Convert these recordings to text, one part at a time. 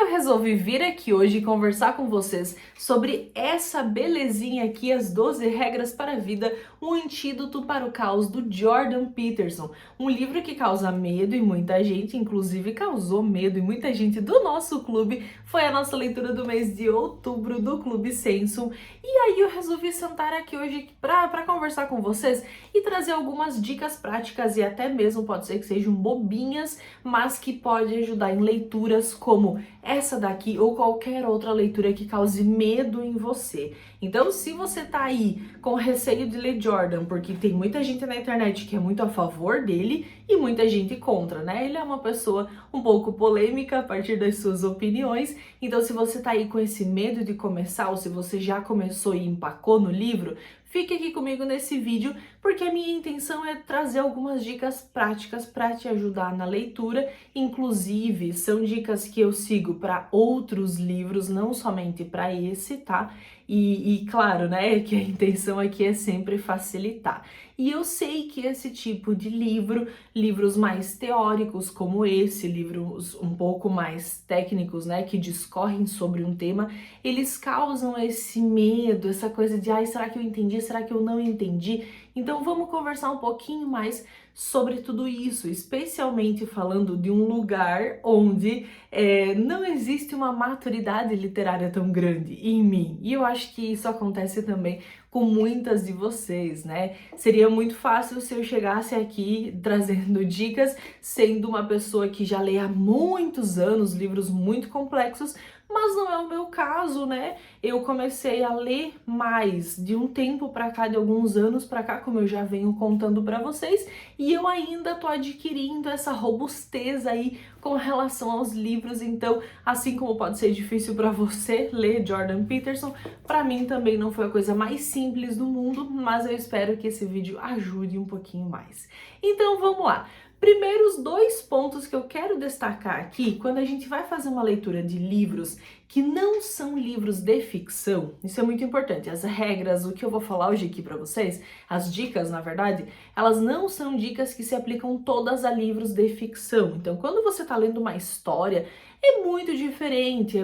eu resolvi vir aqui hoje conversar com vocês sobre essa belezinha aqui, As 12 Regras para a Vida, um antídoto para o caos do Jordan Peterson. Um livro que causa medo e muita gente, inclusive causou medo e muita gente do nosso clube. Foi a nossa leitura do mês de outubro do Clube Sensum. E aí eu resolvi sentar aqui hoje para conversar com vocês e trazer algumas dicas práticas e até mesmo pode ser que sejam bobinhas, mas que pode ajudar em leituras como essa daqui ou qualquer outra leitura que cause medo em você. Então, se você tá aí com receio de ler Jordan, porque tem muita gente na internet que é muito a favor dele e muita gente contra, né? Ele é uma pessoa um pouco polêmica a partir das suas opiniões. Então, se você tá aí com esse medo de começar ou se você já começou e empacou no livro, fique aqui comigo nesse vídeo, porque a minha intenção é trazer algumas dicas práticas para te ajudar na leitura. Inclusive, são dicas que eu sigo para outros livros, não somente para esse, tá? E claro, né, que a intenção aqui é sempre facilitar. E eu sei que esse tipo de livro, livros mais teóricos como esse, livros um pouco mais técnicos, né, que discorrem sobre um tema, eles causam esse medo, essa coisa de, ai, será que eu entendi? Será que eu não entendi? Então vamos conversar um pouquinho mais sobre tudo isso, especialmente falando de um lugar onde não existe uma maturidade literária tão grande em mim. E eu acho que isso acontece também com muitas de vocês, né? Seria muito fácil se eu chegasse aqui trazendo dicas, sendo uma pessoa que já lê há muitos anos livros muito complexos, mas não é o meu caso, né? Eu comecei a ler mais de um tempo pra cá, de alguns anos pra cá, como eu já venho contando pra vocês, e eu ainda tô adquirindo essa robustez aí com relação aos livros. Então, assim como pode ser difícil pra você ler Jordan Peterson, pra mim também não foi a coisa mais simples do mundo, mas eu espero que esse vídeo ajude um pouquinho mais. Então, vamos lá. Primeiros dois pontos que eu quero destacar aqui, quando a gente vai fazer uma leitura de livros que não são livros de ficção, isso é muito importante. As regras, o que eu vou falar hoje aqui para vocês, as dicas, na verdade, elas não são dicas que se aplicam todas a livros de ficção. Então, quando você está lendo uma história, é muito diferente,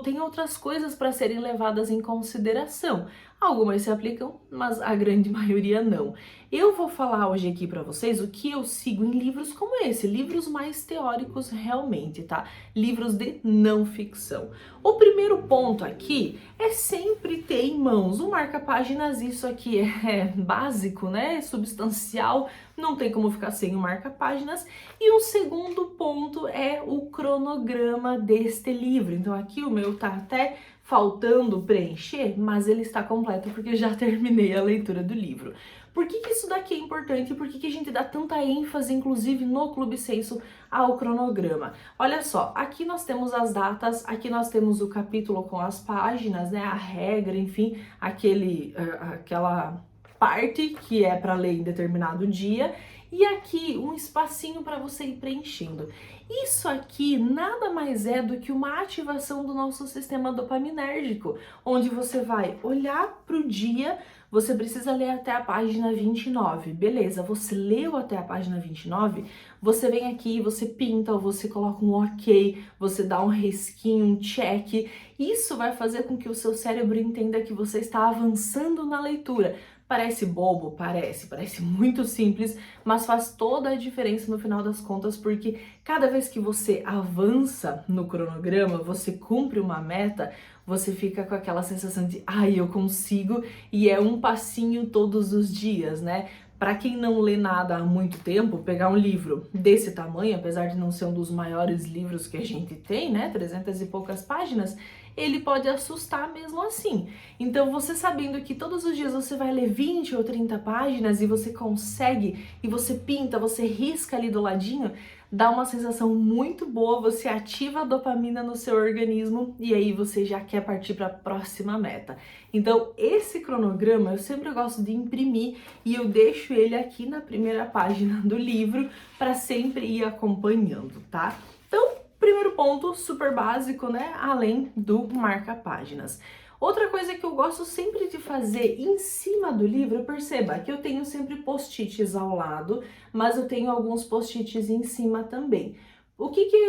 tem outras coisas para serem levadas em consideração. Algumas se aplicam, mas a grande maioria não. Eu vou falar hoje aqui para vocês o que eu sigo em livros como esse, livros mais teóricos realmente, tá? Livros de não ficção. O primeiro ponto aqui é sempre ter em mãos um marca-páginas. Isso aqui é básico, né? É substancial, não tem como ficar sem o marca-páginas. E o segundo ponto é o cronograma deste livro. Então aqui o meu tá até faltando preencher, mas ele está completo porque eu já terminei a leitura do livro. Por que isso daqui é importante? Por que a gente dá tanta ênfase, inclusive no Clube Sensum, ao cronograma? Olha só, aqui nós temos as datas, aqui nós temos o capítulo com as páginas, né, a regra, enfim, aquela parte que é para ler em determinado dia, e aqui um espacinho para você ir preenchendo. Isso aqui nada mais é do que uma ativação do nosso sistema dopaminérgico, onde você vai olhar para o dia. Você precisa ler até a página 29, beleza, você leu até a página 29, você vem aqui, você pinta, ou você coloca um ok, você dá um risquinho, um check. Isso vai fazer com que o seu cérebro entenda que você está avançando na leitura. Parece bobo? Parece muito simples, mas faz toda a diferença no final das contas, porque cada vez que você avança no cronograma, você cumpre uma meta, você fica com aquela sensação de, ai, eu consigo, e é um passinho todos os dias, né? Para quem não lê nada há muito tempo, pegar um livro desse tamanho, apesar de não ser um dos maiores livros que a gente tem, né, 300 e poucas páginas, ele pode assustar mesmo assim. Então, você sabendo que todos os dias você vai ler 20 ou 30 páginas e você consegue, e você pinta, você risca ali do ladinho, dá uma sensação muito boa, você ativa a dopamina no seu organismo e aí você já quer partir para a próxima meta. Então, esse cronograma eu sempre gosto de imprimir e eu deixo ele aqui na primeira página do livro para sempre ir acompanhando, tá? Então, primeiro ponto, super básico, né? Além do marca-páginas. Outra coisa que eu gosto sempre de fazer em cima do livro, perceba que eu tenho sempre post-its ao lado, mas eu tenho alguns post-its em cima também.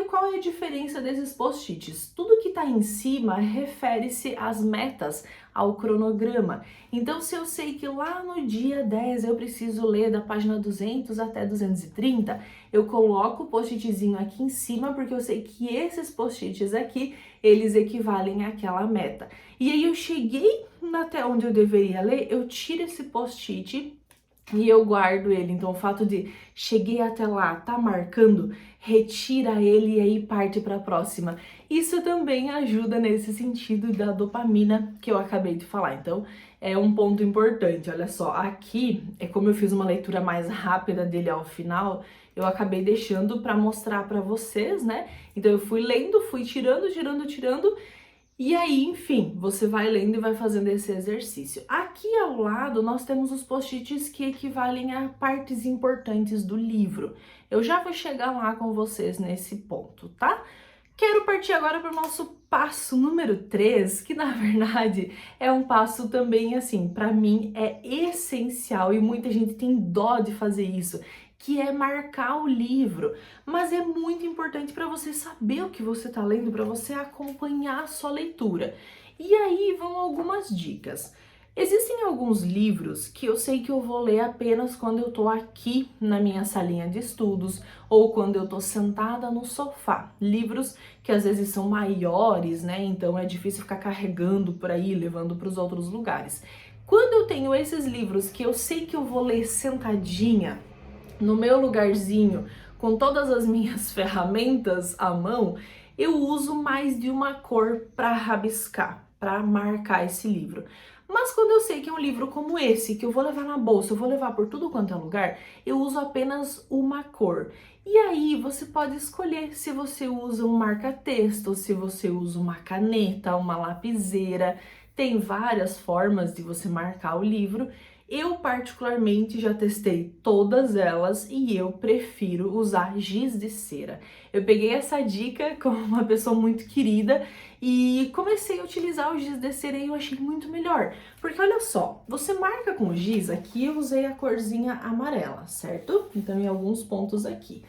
Qual é a diferença desses post-its? Tudo que está em cima refere-se às metas, ao cronograma. Então, se eu sei que lá no dia 10 eu preciso ler da página 200 até 230, eu coloco o post-itzinho aqui em cima, porque eu sei que esses post-its aqui, eles equivalem àquela meta. E aí eu cheguei até onde eu deveria ler, eu tiro esse post-it e eu guardo ele. Então, o fato de cheguei até lá, tá marcando, retira ele e aí parte para a próxima. Isso também ajuda nesse sentido da dopamina que eu acabei de falar. Então, é um ponto importante. Olha só, aqui é como eu fiz uma leitura mais rápida dele ao final, eu acabei deixando para mostrar para vocês, né? Então, eu fui lendo, fui tirando. E aí, enfim, você vai lendo e vai fazendo esse exercício. Aqui ao lado, nós temos os post-its que equivalem a partes importantes do livro. Eu já vou chegar lá com vocês nesse ponto, tá? Quero partir agora para o nosso passo número 3, que na verdade é um passo também, assim, para mim é essencial e muita gente tem dó de fazer isso, que é marcar o livro. Mas é muito importante para você saber o que você está lendo, para você acompanhar a sua leitura. E aí vão algumas dicas. Existem alguns livros que eu sei que eu vou ler apenas quando eu tô aqui na minha salinha de estudos ou quando eu tô sentada no sofá. Livros que às vezes são maiores, né? Então é difícil ficar carregando por aí, levando para os outros lugares. Quando eu tenho esses livros que eu sei que eu vou ler sentadinha, no meu lugarzinho, com todas as minhas ferramentas à mão, eu uso mais de uma cor para rabiscar, para marcar esse livro. Mas quando eu sei que é um livro como esse, que eu vou levar na bolsa, eu vou levar por tudo quanto é lugar, eu uso apenas uma cor. E aí você pode escolher se você usa um marca-texto, se você usa uma caneta, uma lapiseira. Tem várias formas de você marcar o livro. Eu particularmente já testei todas elas e eu prefiro usar giz de cera. Eu peguei essa dica com uma pessoa muito querida e comecei a utilizar o giz de cera e eu achei muito melhor. Porque olha só, você marca com o giz, aqui eu usei a corzinha amarela, certo? Então em alguns pontos aqui.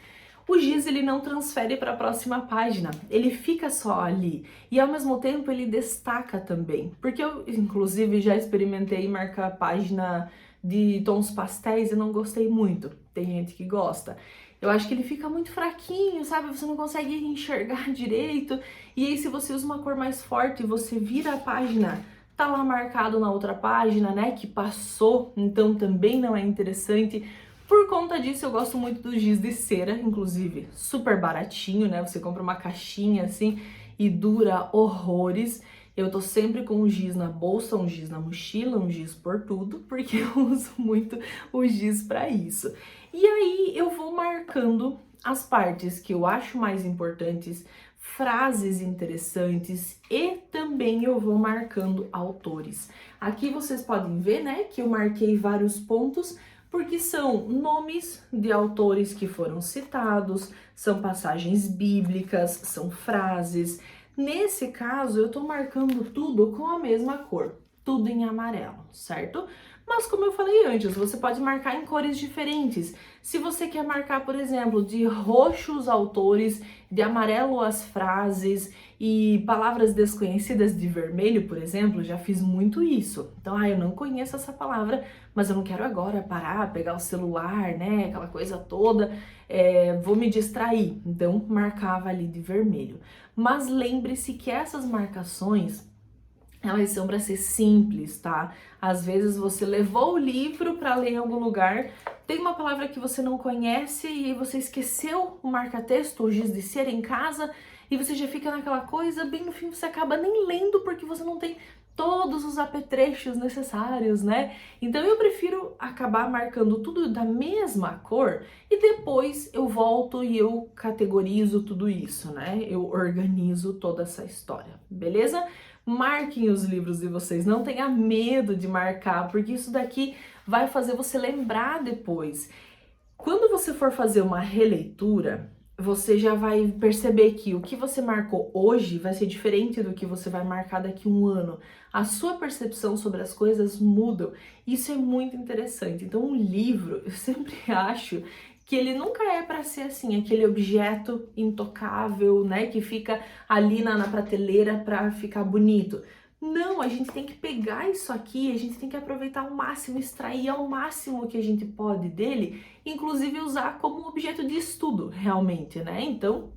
O giz ele não transfere para a próxima página, ele fica só ali e ao mesmo tempo ele destaca também, porque eu inclusive já experimentei marcar a página de tons pastéis e não gostei muito, tem gente que gosta. Eu acho que ele fica muito fraquinho, sabe? Você não consegue enxergar direito e aí se você usa uma cor mais forte, você vira a página, tá lá marcado na outra página, né, que passou, então também não é interessante. Por conta disso, eu gosto muito do giz de cera, inclusive super baratinho, né? Você compra uma caixinha assim e dura horrores. Eu tô sempre com um giz na bolsa, um giz na mochila, um giz por tudo, porque eu uso muito o giz para isso. E aí eu vou marcando as partes que eu acho mais importantes, frases interessantes e também eu vou marcando autores. Aqui vocês podem ver, né, que eu marquei vários pontos, porque são nomes de autores que foram citados, são passagens bíblicas, são frases. Nesse caso, eu tô marcando tudo com a mesma cor, tudo em amarelo, certo? Mas como eu falei antes, você pode marcar em cores diferentes. Se você quer marcar, por exemplo, de roxo os autores, de amarelo as frases e palavras desconhecidas de vermelho, por exemplo, já fiz muito isso. Então, eu não conheço essa palavra, mas eu não quero agora parar, pegar o celular, né, aquela coisa toda, vou me distrair. Então, marcava ali de vermelho. Mas lembre-se que essas marcações, elas são para ser simples, tá? Às vezes você levou o livro para ler em algum lugar, tem uma palavra que você não conhece e você esqueceu o marca-texto, o giz de cera em casa, e você já fica naquela coisa, bem no fim você acaba nem lendo porque você não tem todos os apetrechos necessários, né? Então eu prefiro acabar marcando tudo da mesma cor e depois eu volto e eu categorizo tudo isso, né? Eu organizo toda essa história, beleza? Marquem os livros de vocês, não tenha medo de marcar, porque isso daqui vai fazer você lembrar depois. Quando você for fazer uma releitura, você já vai perceber que o que você marcou hoje vai ser diferente do que você vai marcar daqui a um ano. A sua percepção sobre as coisas muda. Isso é muito interessante. Então, um livro, eu sempre acho que ele nunca é para ser assim, aquele objeto intocável, né, que fica ali na prateleira para ficar bonito. Não, a gente tem que pegar isso aqui, a gente tem que aproveitar ao máximo, extrair ao máximo o que a gente pode dele, inclusive usar como objeto de estudo, realmente, né? Então,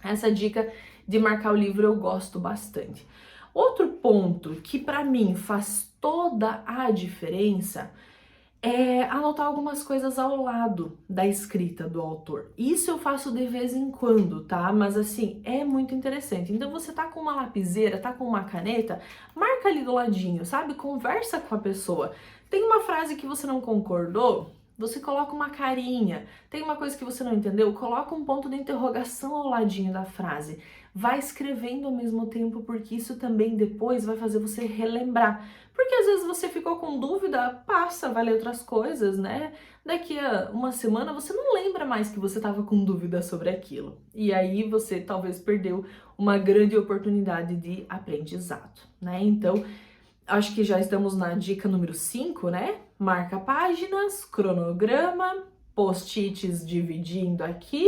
essa dica de marcar o livro eu gosto bastante. Outro ponto que para mim faz toda a diferença é anotar algumas coisas ao lado da escrita do autor. Isso eu faço de vez em quando, tá? Mas assim, é muito interessante. Então você tá com uma lapiseira, tá com uma caneta, marca ali do ladinho, sabe? Conversa com a pessoa. Tem uma frase que você não concordou? Você coloca uma carinha. Tem uma coisa que você não entendeu? Coloca um ponto de interrogação ao ladinho da frase. Vai escrevendo ao mesmo tempo, porque isso também depois vai fazer você relembrar. Porque às vezes você ficou com dúvida, passa, vai ler outras coisas, né? Daqui a uma semana você não lembra mais que você estava com dúvida sobre aquilo. E aí você talvez perdeu uma grande oportunidade de aprendizado, né? Então, acho que já estamos na dica número 5, né? Marca páginas, cronograma, post-its dividindo aqui,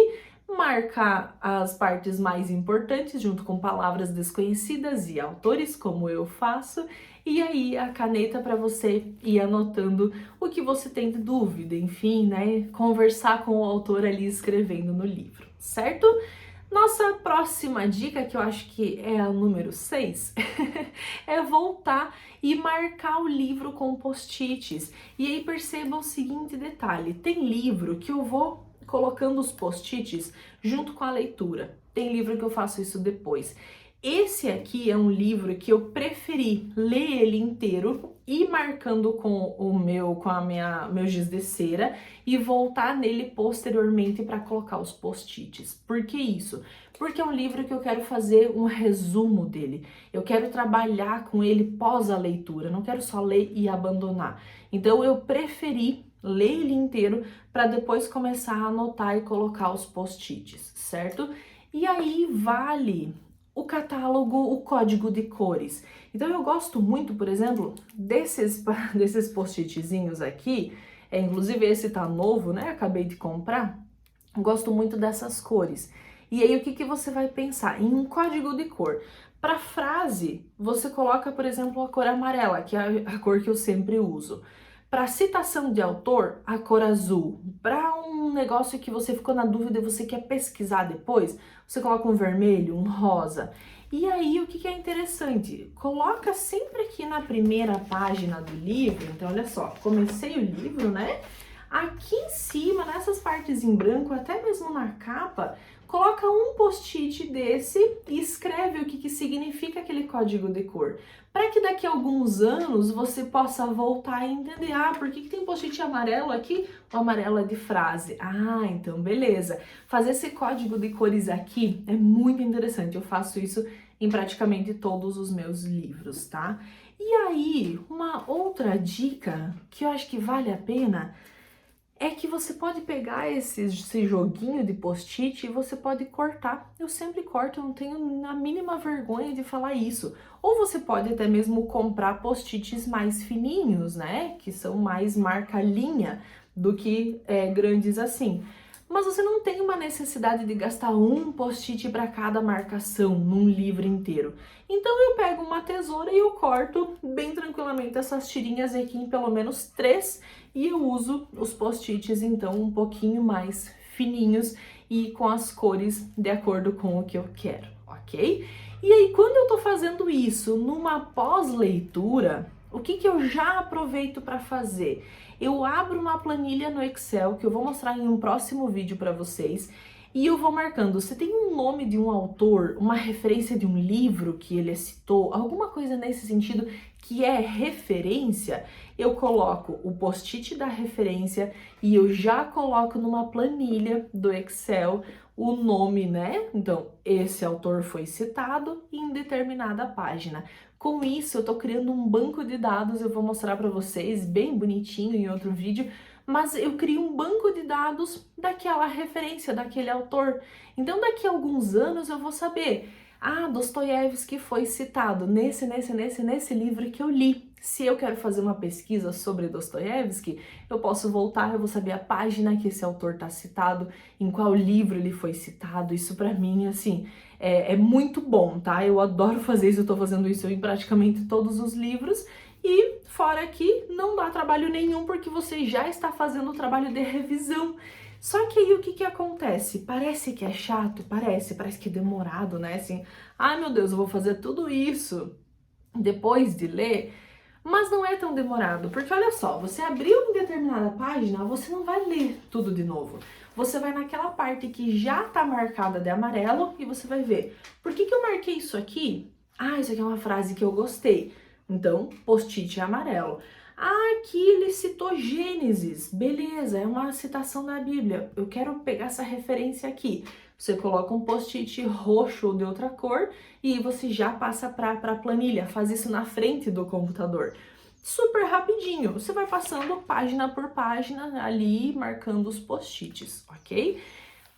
marcar as partes mais importantes junto com palavras desconhecidas e autores, como eu faço, e aí a caneta para você ir anotando o que você tem de dúvida, enfim, né? Conversar com o autor ali escrevendo no livro, certo? Nossa próxima dica, que eu acho que é a número 6, é voltar e marcar o livro com post-its. E aí perceba o seguinte detalhe, tem livro que eu vou colocando os post-its junto com a leitura. Tem livro que eu faço isso depois. Esse aqui é um livro que eu preferi ler ele inteiro e marcando com meu giz de cera e voltar nele posteriormente para colocar os post-its. Por que isso? Porque é um livro que eu quero fazer um resumo dele. Eu quero trabalhar com ele pós a leitura, não quero só ler e abandonar. Então eu preferi ler ele inteiro para depois começar a anotar e colocar os post-its, certo? E aí vale o catálogo, o código de cores. Então eu gosto muito, por exemplo, desses post-itzinhos aqui, inclusive esse tá novo, né? Acabei de comprar. Gosto muito dessas cores. E aí o que você vai pensar? Em um código de cor. Para frase, você coloca, por exemplo, a cor amarela, que é a cor que eu sempre uso. Para citação de autor, a cor azul. Para um negócio que você ficou na dúvida e você quer pesquisar depois, você coloca um vermelho, um rosa. E aí, o que é interessante? Coloca sempre aqui na primeira página do livro. Então, olha só, comecei o livro, né? Aqui em cima, nessas partes em branco, até mesmo na capa, coloca um post-it desse e escreve o que significa aquele código de cor. Para que daqui a alguns anos você possa voltar e entender, por que tem post-it amarelo aqui? O amarelo é de frase. Então beleza. Fazer esse código de cores aqui é muito interessante. Eu faço isso em praticamente todos os meus livros, tá? E aí, uma outra dica que eu acho que vale a pena é que você pode pegar esse joguinho de post-it e você pode cortar. Eu sempre corto, eu não tenho a mínima vergonha de falar isso. Ou você pode até mesmo comprar post-its mais fininhos, né? Que são mais marca-linha do que grandes assim. Mas você não tem uma necessidade de gastar um post-it para cada marcação num livro inteiro. Então eu pego uma tesoura e eu corto bem tranquilamente essas tirinhas aqui em pelo menos 3 e eu uso os post-its então um pouquinho mais fininhos e com as cores de acordo com o que eu quero, ok? E aí quando eu tô fazendo isso numa pós-leitura, o que eu já aproveito para fazer? Eu abro uma planilha no Excel, que eu vou mostrar em um próximo vídeo para vocês, e eu vou marcando, se tem um nome de um autor, uma referência de um livro que ele citou, alguma coisa nesse sentido que é referência, eu coloco o post-it da referência e eu já coloco numa planilha do Excel o nome, né? Então, esse autor foi citado em determinada página. Com isso, eu tô criando um banco de dados, eu vou mostrar para vocês bem bonitinho em outro vídeo, mas eu crio um banco de dados daquela referência, daquele autor. Então, daqui a alguns anos eu vou saber, Ah, Dostoiévski foi citado nesse livro que eu li. Se eu quero fazer uma pesquisa sobre Dostoiévski, eu posso voltar, eu vou saber a página que esse autor está citado, em qual livro ele foi citado. Isso para mim, assim, é muito bom, tá? Eu adoro fazer isso, eu tô fazendo isso em praticamente todos os livros. E fora que não dá trabalho nenhum, porque você já está fazendo o trabalho de revisão. Só que aí o que acontece? Parece que é chato, parece que é demorado, né? Assim, ai meu Deus, eu vou fazer tudo isso depois de ler, mas não é tão demorado, porque olha só, você abriu em determinada página, você não vai ler tudo de novo. Você vai naquela parte que já tá marcada de amarelo e você vai ver, por que eu marquei isso aqui? Ah, isso aqui é uma frase que eu gostei. Então, post-it amarelo. Ah, aqui ele citou Gênesis. Beleza, é uma citação da Bíblia. Eu quero pegar essa referência aqui. Você coloca um post-it roxo ou de outra cor e você já passa para a planilha. Faz isso na frente do computador. Super rapidinho. Você vai passando página por página ali, marcando os post-its, ok?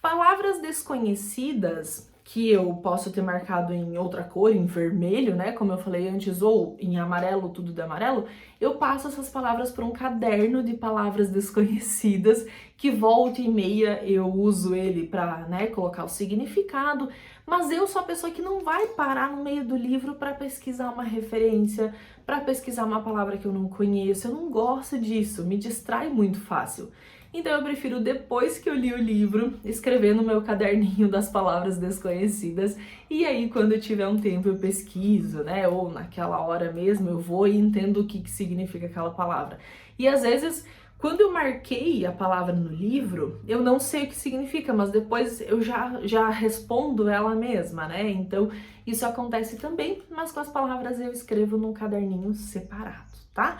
Palavras desconhecidas que eu posso ter marcado em outra cor, em vermelho, né, como eu falei antes, ou em amarelo, tudo de amarelo, eu passo essas palavras para um caderno de palavras desconhecidas, que volta e meia eu uso ele para, né, colocar o significado, mas eu sou a pessoa que não vai parar no meio do livro para pesquisar uma referência, para pesquisar uma palavra que eu não conheço, eu não gosto disso, me distrai muito fácil. Então eu prefiro, depois que eu li o livro, escrever no meu caderninho das palavras desconhecidas, e aí quando eu tiver um tempo eu pesquiso, né, ou naquela hora mesmo eu vou e entendo o que significa aquela palavra. E às vezes, quando eu marquei a palavra no livro, eu não sei o que significa, mas depois eu já respondo ela mesma, né, então isso acontece também, mas com as palavras eu escrevo num caderninho separado, tá?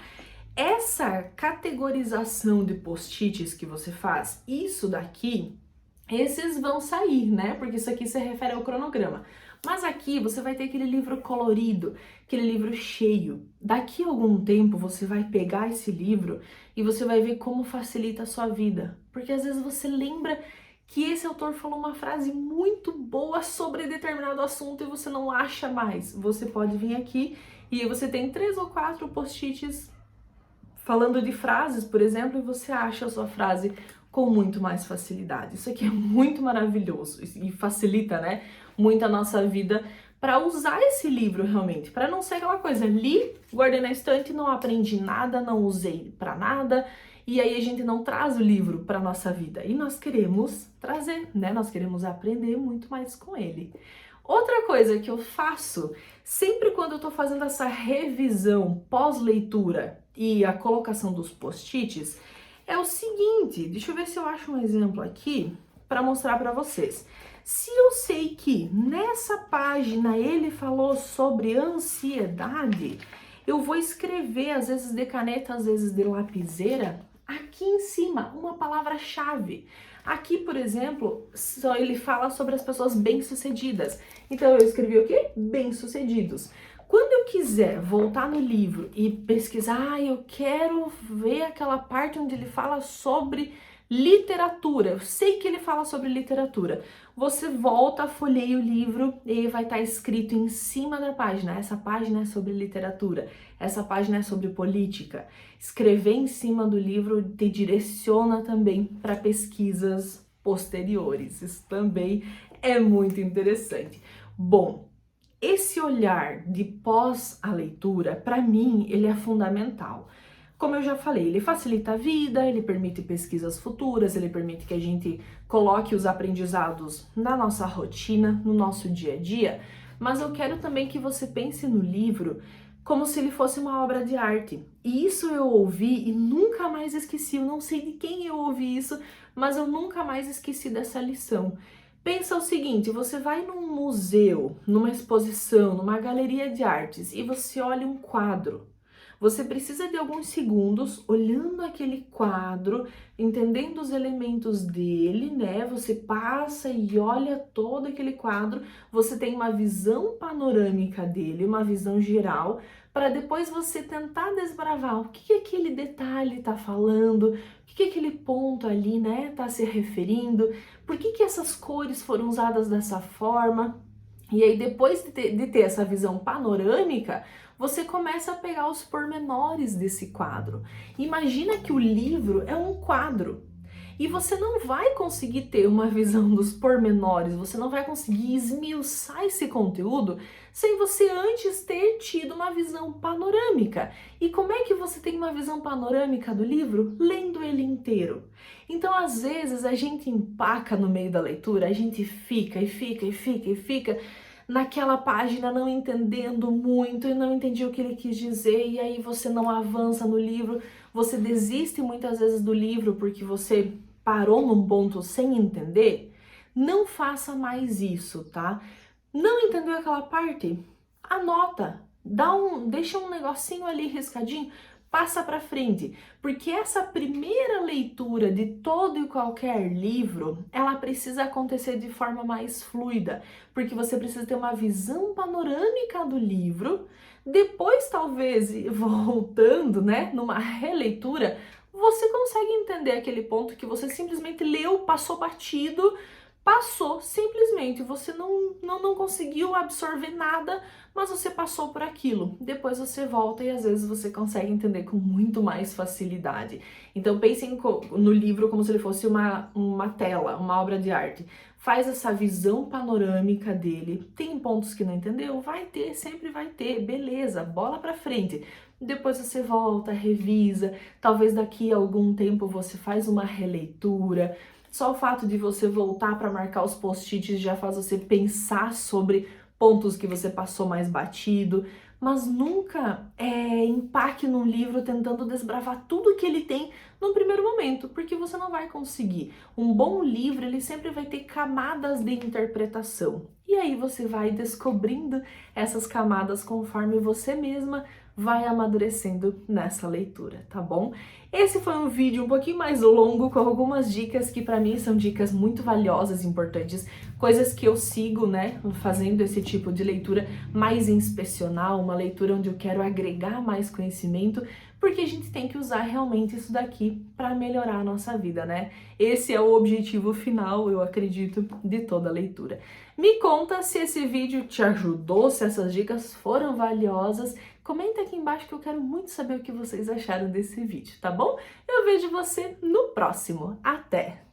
Essa categorização de post-its que você faz, isso daqui, esses vão sair, né? Porque isso aqui se refere ao cronograma. Mas aqui você vai ter aquele livro colorido, aquele livro cheio. Daqui a algum tempo você vai pegar esse livro e você vai ver como facilita a sua vida. Porque às vezes você lembra que esse autor falou uma frase muito boa sobre determinado assunto e você não acha mais. Você pode vir aqui e você tem 3 ou 4 post-its falando de frases, por exemplo, e você acha a sua frase com muito mais facilidade. Isso aqui é muito maravilhoso e facilita, né, muito a nossa vida para usar esse livro realmente, para não ser aquela coisa, li, guardei na estante, não aprendi nada, não usei para nada, e aí a gente não traz o livro para nossa vida. E nós queremos trazer, né? Nós queremos aprender muito mais com ele. Outra coisa que eu faço sempre quando eu tô fazendo essa revisão pós-leitura e a colocação dos post-its é o seguinte, deixa eu ver se eu acho um exemplo aqui para mostrar para vocês. Se eu sei que nessa página ele falou sobre ansiedade, eu vou escrever, às vezes de caneta, às vezes de lapiseira, aqui em cima, uma palavra-chave. Aqui, por exemplo, só ele fala sobre as pessoas bem-sucedidas. Então, eu escrevi o quê? Bem-sucedidos. Quando eu quiser voltar no livro e pesquisar, eu quero ver aquela parte onde ele fala sobre literatura. Eu sei que ele fala sobre literatura. Você volta, folheia o livro e vai estar escrito em cima da página. Essa página é sobre literatura. Essa página é sobre política. Escrever em cima do livro te direciona também para pesquisas posteriores. Isso também é muito interessante. Bom, esse olhar de pós a leitura, para mim, ele é fundamental. Como eu já falei, ele facilita a vida, ele permite pesquisas futuras, ele permite que a gente coloque os aprendizados na nossa rotina, no nosso dia a dia, mas eu quero também que você pense no livro como se ele fosse uma obra de arte. E isso eu ouvi e nunca mais esqueci, eu não sei de quem eu ouvi isso, mas eu nunca mais esqueci dessa lição. Pensa o seguinte, você vai num museu, numa exposição, numa galeria de artes e você olha um quadro. Você precisa de alguns segundos olhando aquele quadro, entendendo os elementos dele, né? Você passa e olha todo aquele quadro, você tem uma visão panorâmica dele, uma visão geral, para depois você tentar desbravar o que aquele detalhe está falando, o que aquele ponto ali, né, está se referindo, por que essas cores foram usadas dessa forma. E aí, depois de ter essa visão panorâmica, você começa a pegar os pormenores desse quadro. Imagina que o livro é um quadro. E você não vai conseguir ter uma visão dos pormenores, você não vai conseguir esmiuçar esse conteúdo sem você antes ter tido uma visão panorâmica. E como é que você tem uma visão panorâmica do livro? Lendo ele inteiro. Então, às vezes, a gente empaca no meio da leitura, a gente fica naquela página não entendendo muito e não entendia o que ele quis dizer, e aí você não avança no livro, você desiste muitas vezes do livro porque você parou num ponto sem entender. Não faça mais isso, tá? Não entendeu aquela parte? Anota, deixa um negocinho ali riscadinho, passa para frente, porque essa primeira leitura de todo e qualquer livro, ela precisa acontecer de forma mais fluida, porque você precisa ter uma visão panorâmica do livro. Depois, talvez, voltando, né, numa releitura, você consegue entender aquele ponto que você simplesmente leu, passou batido, passou simplesmente, você não conseguiu absorver nada, mas você passou por aquilo. Depois você volta e às vezes você consegue entender com muito mais facilidade. Então pensem no livro como se ele fosse uma tela, uma obra de arte. Faz essa visão panorâmica dele. Tem pontos que não entendeu? Vai ter, sempre vai ter. Beleza, bola pra frente. Depois você volta, revisa. Talvez daqui a algum tempo você faz uma releitura. Só o fato de você voltar para marcar os post-its já faz você pensar sobre pontos que você passou mais batido, mas nunca empaque num livro tentando desbravar tudo que ele tem no primeiro momento, porque você não vai conseguir. Um bom livro, ele sempre vai ter camadas de interpretação. E aí você vai descobrindo essas camadas conforme você mesma vai amadurecendo nessa leitura, tá bom? Esse foi um vídeo um pouquinho mais longo, com algumas dicas que para mim são dicas muito valiosas e importantes, coisas que eu sigo, né, fazendo esse tipo de leitura mais inspecional, uma leitura onde eu quero agregar mais conhecimento, porque a gente tem que usar realmente isso daqui para melhorar a nossa vida, né? Esse é o objetivo final, eu acredito, de toda a leitura. Me conta se esse vídeo te ajudou, se essas dicas foram valiosas. Comenta aqui embaixo que eu quero muito saber o que vocês acharam desse vídeo, tá bom? Eu vejo você no próximo. Até!